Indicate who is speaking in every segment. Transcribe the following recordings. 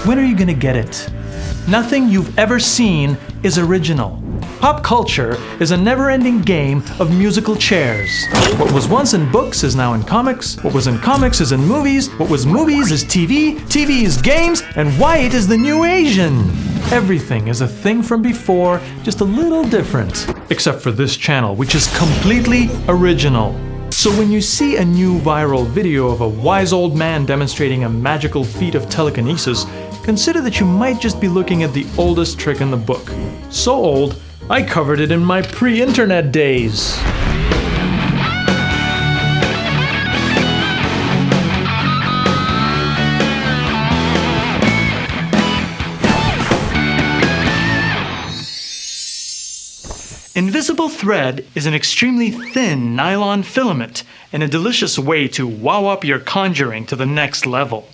Speaker 1: When are you gonna get it? Nothing you've ever seen is original. Pop culture is a never-ending game of musical chairs. What was once in books is now in comics. What was in comics is in movies. What was movies is TV. TV is games. And white is the new Asian. Everything is a thing from before, just a little different. Except for this channel, which is completely original. So when you see a new viral video of a wise old man demonstrating a magical feat of telekinesis, consider that you might just be looking at the oldest trick in the book. So old, I covered it in my pre-internet days. Invisible thread is an extremely thin nylon filament and a delicious way to wow up your conjuring to the next level.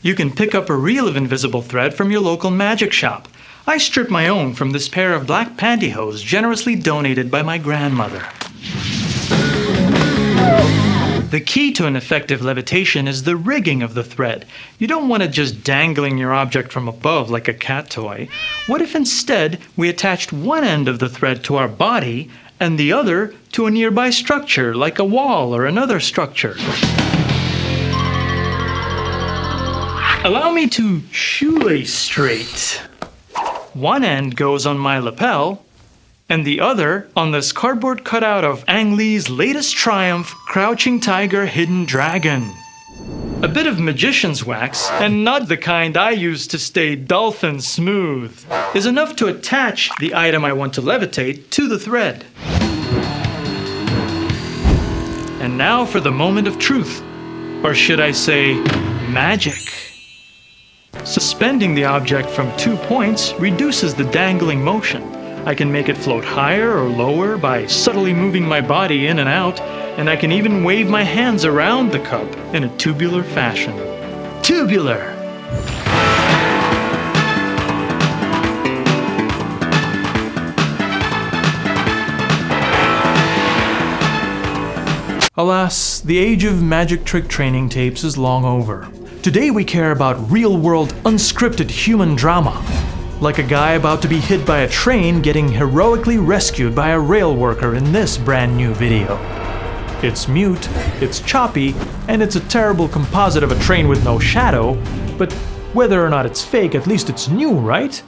Speaker 1: You can pick up a reel of invisible thread from your local magic shop. I stripped my own from this pair of black pantyhose generously donated by my grandmother. The key to an effective levitation is the rigging of the thread. You don't want it just dangling your object from above like a cat toy. What if instead we attached one end of the thread to our body and the other to a nearby structure like a wall or another structure? Allow me to shoelace straight. One end goes on my lapel, and the other on this cardboard cutout of Ang Lee's latest triumph, Crouching Tiger, Hidden Dragon. A bit of magician's wax, and not the kind I use to stay dolphin smooth, is enough to attach the item I want to levitate to the thread. And now for the moment of truth, or should I say, magic. Suspending the object from 2 points reduces the dangling motion. I can make it float higher or lower by subtly moving my body in and out, and I can even wave my hands around the cup in a tubular fashion. Tubular! Alas, the age of magic trick training tapes is long over. Today we care about real-world, unscripted human drama. Like a guy about to be hit by a train getting heroically rescued by a rail worker in this brand new video. It's mute, it's choppy, and it's a terrible composite of a train with no shadow, but whether or not it's fake, at least it's new, right?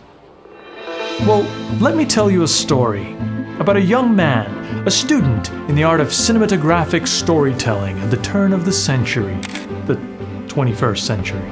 Speaker 1: Well, let me tell you a story about a young man, a student in the art of cinematographic storytelling at the turn of the century, the 21st century.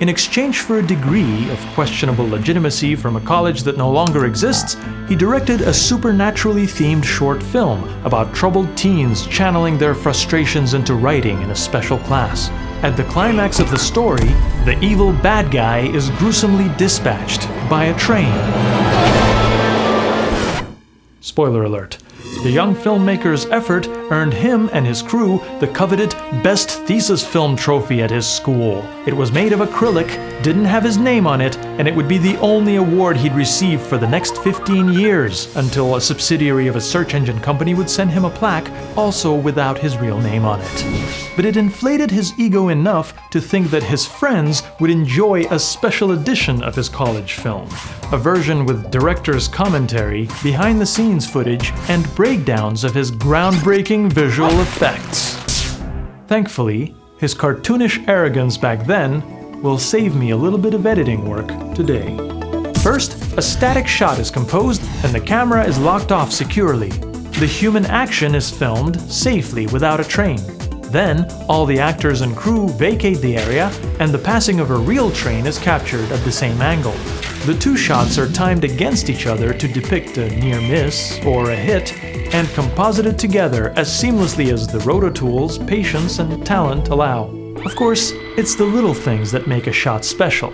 Speaker 1: In exchange for a degree of questionable legitimacy from a college that no longer exists, he directed a supernaturally themed short film about troubled teens channeling their frustrations into writing in a special class. At the climax of the story, the evil bad guy is gruesomely dispatched by a train. Spoiler alert. The young filmmaker's effort earned him and his crew the coveted Best Thesis Film trophy at his school. It was made of acrylic, didn't have his name on it, and it would be the only award he'd receive for the next 15 years, until a subsidiary of a search engine company would send him a plaque, also without his real name on it. But it inflated his ego enough to think that his friends would enjoy a special edition of his college film, a version with director's commentary, behind-the-scenes footage, and breakdowns of his groundbreaking visual effects. Thankfully, his cartoonish arrogance back then will save me a little bit of editing work today. First, a static shot is composed and the camera is locked off securely. The human action is filmed safely without a train. Then, all the actors and crew vacate the area, and the passing of a real train is captured at the same angle. The two shots are timed against each other to depict a near miss or a hit, and composited together as seamlessly as the rototools, patience, and talent allow. Of course, it's the little things that make a shot special.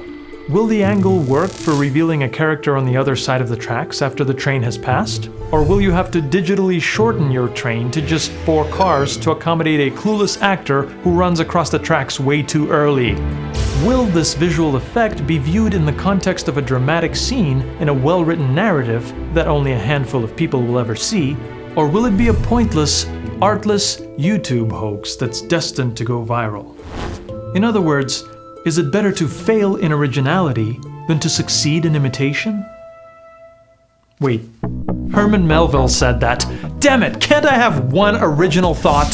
Speaker 1: Will the angle work for revealing a character on the other side of the tracks after the train has passed? Or will you have to digitally shorten your train to just 4 cars to accommodate a clueless actor who runs across the tracks way too early? Will this visual effect be viewed in the context of a dramatic scene in a well-written narrative that only a handful of people will ever see? Or will it be a pointless, artless YouTube hoax that's destined to go viral? In other words, Is it better to fail in originality than to succeed in imitation? Wait, Herman Melville said that. Damn it, can't I have one original thought?